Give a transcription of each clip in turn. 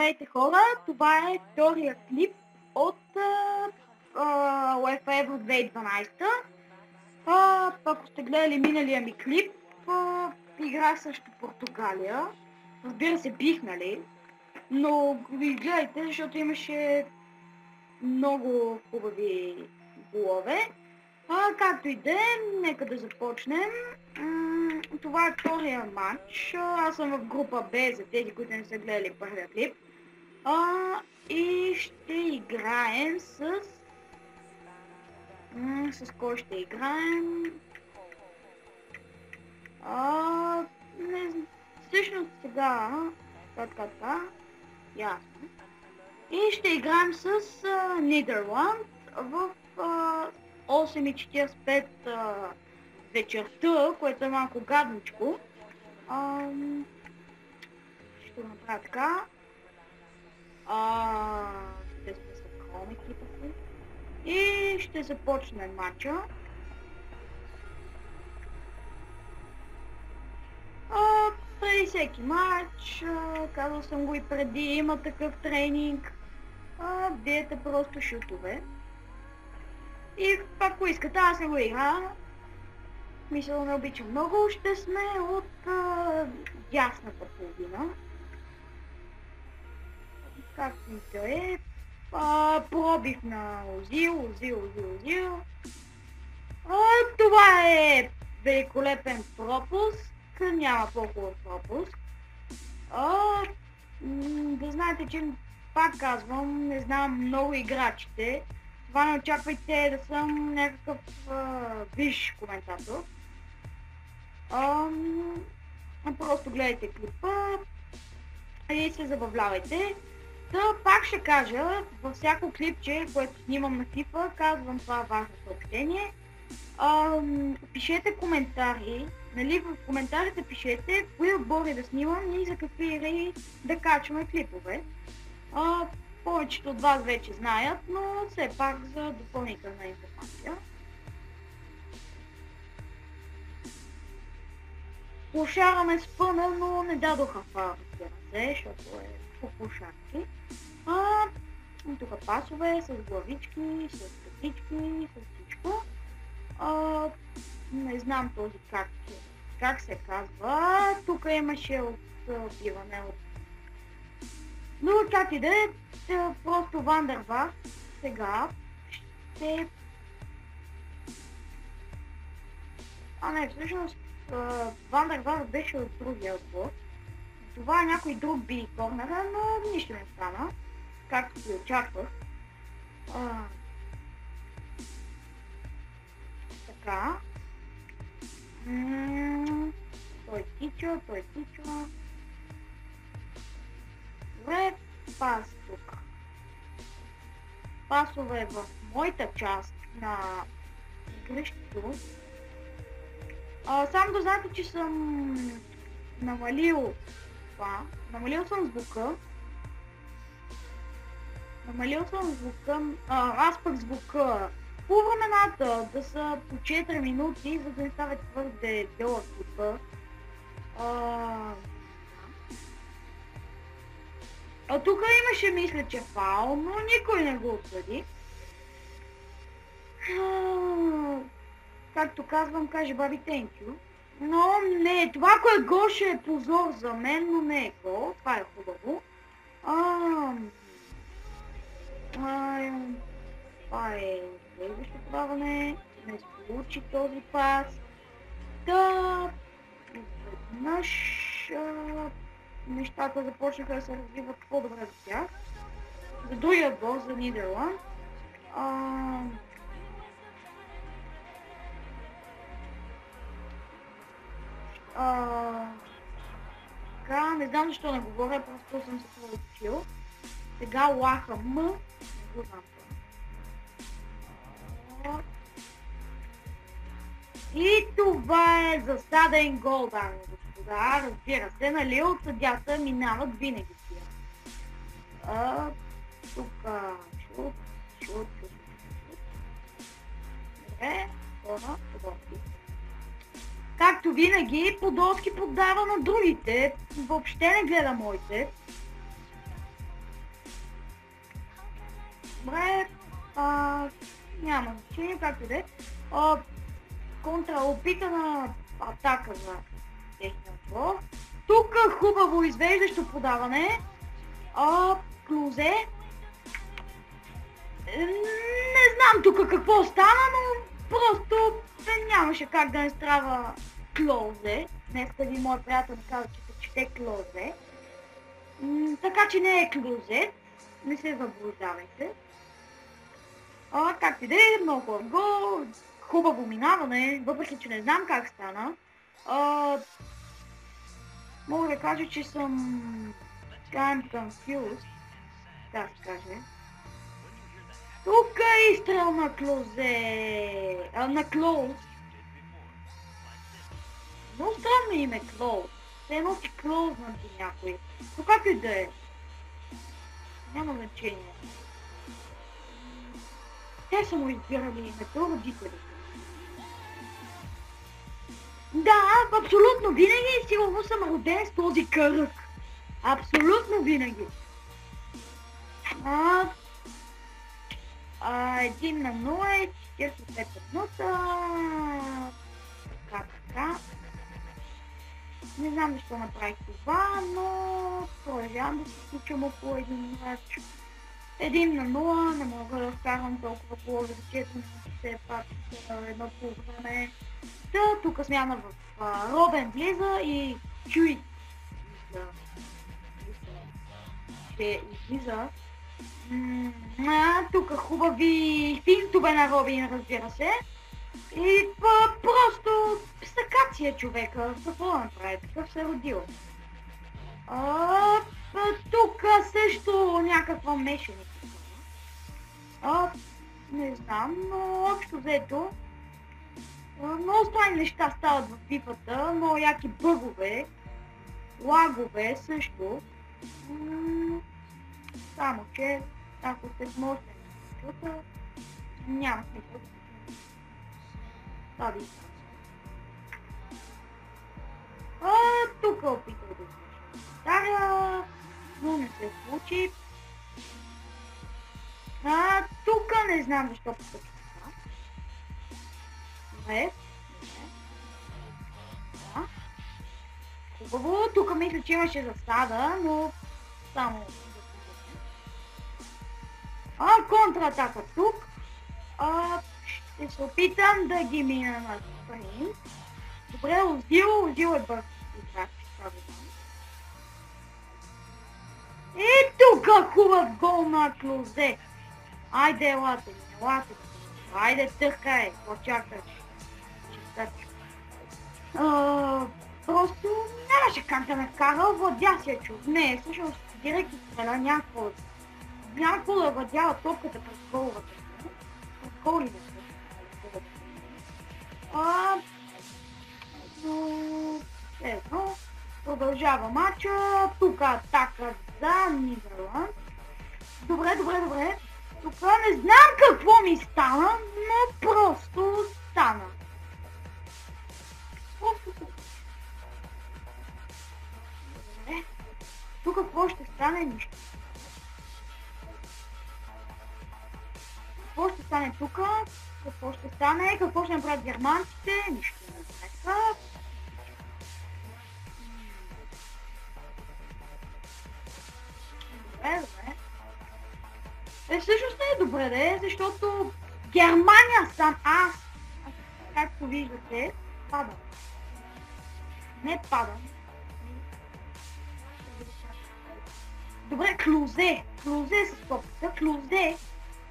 Здравейте хора, това е втория клип от UEFA Euro 2012. Ако сте гледали миналия ми клип, играх срещу Португалия. Разбира се, бих, нали? Но ви гледайте, защото имаше много хубави голове. Както и да е, нека да започнем. Това е втория матч. Аз съм в група Б, за тези, които не са гледали първия клип. И ще играем с... С кой ще играем? Не знам. Всъщност сега... Така. Ясно. И ще играем с Нидерланд в 8:45 вечерта, което е малко гадничко. Ще направя така. Ще сме с Chrome екипа си. И ще започнем матча. Преди всеки матч, казал съм го и преди, има такъв тренинг. Биете просто шутове. И ако искате, аз не го игра. Мисля, не обичам много. Ще сме от дясната половина. Както и да е. Пробив на Озил. Това е великолепен пропуск. Няма по-хубав пропуск. Да знаете, че пак казвам, не знам много играчите. Това не очаквайте да съм някакъв висш коментатор. Просто гледайте клипа и се забавлявайте. Пак ще кажа, във всяко клипче, което снимам на клипа, казвам това важно съобщение. Пишете коментари, нали, в коментарите пишете кои отбори да снимам и за какви игри да качваме клипове. Повечето от вас вече знаят, но все пак за допълнителна информация. Лошараме с пъна, но не дадоха фаул, разбира се, защото е по пушарки. Тук пасове с главички, с петички, с всичко. Не знам този как се казва. Тук имаше отбиване от... Но как и да е, просто Вандервар сега ще... Не, всъщност Вандервар беше от другия отбор. Това някой друг би корнера, но нищо не стана, както си очаквах. Така. Той тича. Добре, пас тук. Пасове в моята част на игрището. Само да знаете, че съм намалил това. Намалил съм звука. Аз пък звука по времената да са по 4 минути, за да не става твърде дълъг клипа. Тук имаше, мисля, че фаул, но никой не го отсъди. Както казвам, каже баби thank you. Но не, това ако е гол ще е позор за мен, но не е гол. Това е хубаво. Това е следващо подаване. Не се получи този пас. Веднъж нещата започнаха да се развиват по-добре за тях. За другия отбор, за Нидерланд. Така, не знам защо не говоря, просто съм се получил. Сега лаха М. Не го знам това. И това е засаден гол, дами и господа. Разбира се, нали, от съдята минават винаги тия. Тук шут. Добре, хора, подобки. Както винаги, Подолски поддава на другите. Въобще не гледа моите. Добре. Няма значение, както да е. Контра опитана атака за техния отбор. Тук хубаво извеждащо подаване. Клозе. Не знам тук какво стана, но просто нямаше как да не страва Клозе. Днес един мой приятел ми каза, че се чете Клозе. Така че не е Клозе. Не се заблуждавайте. Както и да е, много хубав гол. Хубаво минаване, въпреки че не знам как стана. Мога да кажа, че съм kind confused. Да се каже. Тук е изстрел на Клозе. На Клоуз. Много странно име Клоуз. Те носи Клоуз на някой. Но как и да е. Няма значение. Те са му избирали името, родителите. Да, абсолютно винаги сигурно съм роден с този кръг. Абсолютно винаги. 1-0 е 45 минута. Така. Не знам защо направих това, но продължавам да се случвам около един матч. 1-0, не мога да вкарвам толкова голове за 4 минути, все пак едно по време. Тук смяна в Робен влиза и Чуи ще излиза. Тук хубави финтове на Робин, разбира се. И просто стакация човека. Какво да направи? Такъв се родил. Тук също някаква мешаница. Не знам, но общо взето много странни неща стават в фифата, но яки бъгове, лагове също. Само че, ако сте можете да се чута, няма смисъл да ви тук опитах да се старя, но не се случи. Тук не знам защо постъпи така. Добре. Хубаво, тук мисля, че имаше засада, но само контратака тук. Ще се опитам да ги мина на спринт. Добре, Озил е бърз играч, това го знам. И тук хубав гол на Клозе. Айде, елате. Айде, търкай, почакаш. Просто нямаше как да ме вкара, владя си я чув. Не, всъщност директно стреля някакво да владява топката през головата. През голите се. Едно. Продължава матча. Тук атака за Нидерланд. Добре. Тук не знам какво ми стана, но просто стана. Добре. Тук какво ще стане? Нищо. Какво ще стане тук? Какво ще стане? Какво ще направят германците? Нищо не направят. Добре. Всъщност не е добре, защото Германия сам аз, както виждате, падам. Не падам. Добре, Клозе с топката, Клозе.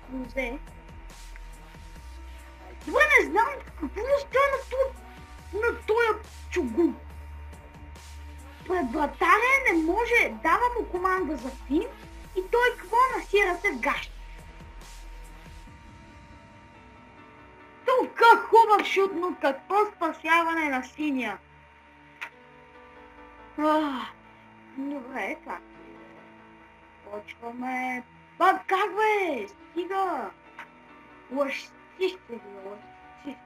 Добре, не знам какво стана на този чугун. Пред вратаря не може, дава му команда за фин и той какво насира се в гаща. Тук хубав шут, но какво спасяване на синия. Добре, как? Почваме. Как бе? Стига! Лъжци сте ви, лъжци.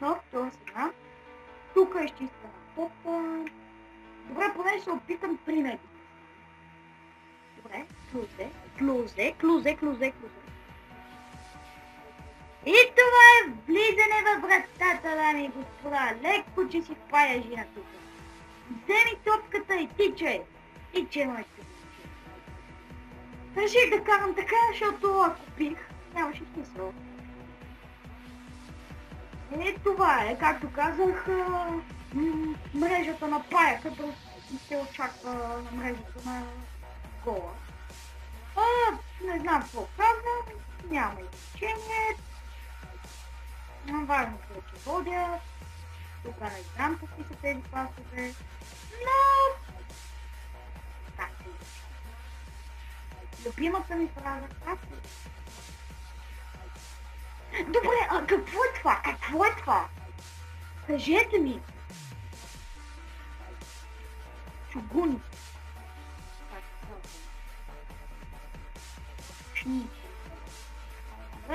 Но, това сега. Тук е изчистена топа. Добре, поне ще се опитам 3 метра. Добре. клузе. И това е влизане в вратата, дами и господа. Леко, че си впая жена тук. Вземи топката и тичай. Тичай, моите момче. Реших да карам така, защото ако пих, нямаше смисъл. И това е, както казах, мрежата на пая, като се очаква на мрежата на гола. Не знам какво казвам, няма изречение. Важно е, че водя. Тук не знам какви са тези пасове, но... Так се изречи. Любимата ми фраза, как се изречи? Добре, а какво е това? Какво е това? Кажете ми. Чугуни.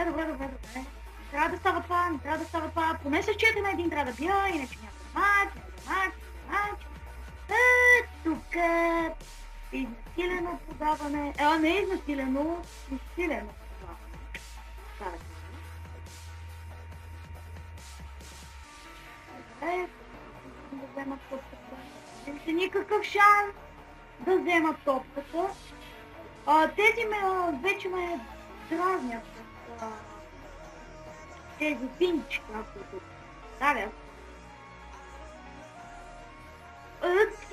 Добре. Трябва да става това, Поне с 4 на 1 трябва да бия, иначе няма мач. Тук изнасилено подаване. Не е изнасилено, изсилено подаване. Да вземат топката. Нямаше никакъв шанс да вземат топката. Тези вече ме дразнят с тези пинчи, които ставят.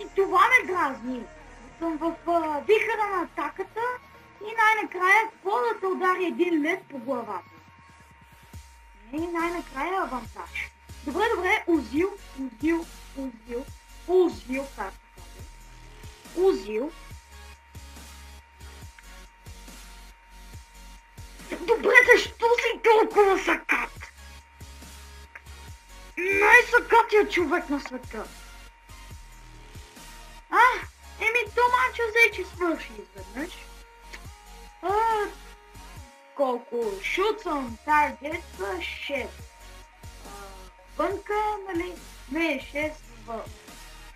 И това ме дразни. Съм в вихъра на атаката и най-накрая какво да те удари един лед по главата. И най-накрая авантаж. Добре, Узил, как се казва? Узил. Добре, защо си толкова сакат? Най-сакатият човек на света. Томачо взе, че свърши изведнъж. Колко шут съм таргет? 6. Вънка, нали? Не, 6 в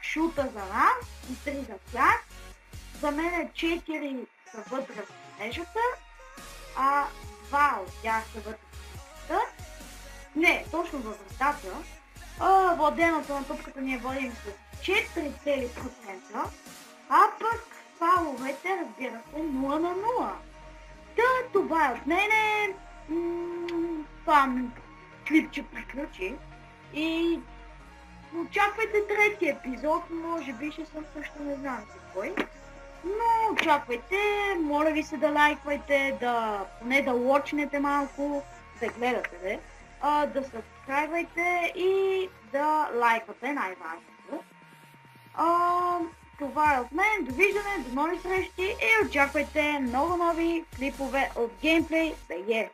шута за нас и 3 за тях. За мен 4 са вътре в мрежата, а 2 от тях са вътре в мрежата. Не, точно във вратата. Владеното на топката ние водим с 4%, а пък фаловете, разбира се, 0 на 0. Това е от мене. Това клипче приключи. И очаквайте трети епизод, може би ще съм също не знам си кой. Но очаквайте, моля ви се да лайквайте, поне да лочнете малко, да гледате, да сабскрайбвайте и да лайквате най-важното. Това е от мен, довиждане, до нови срещи и очаквайте много нови клипове от Gameplay BG.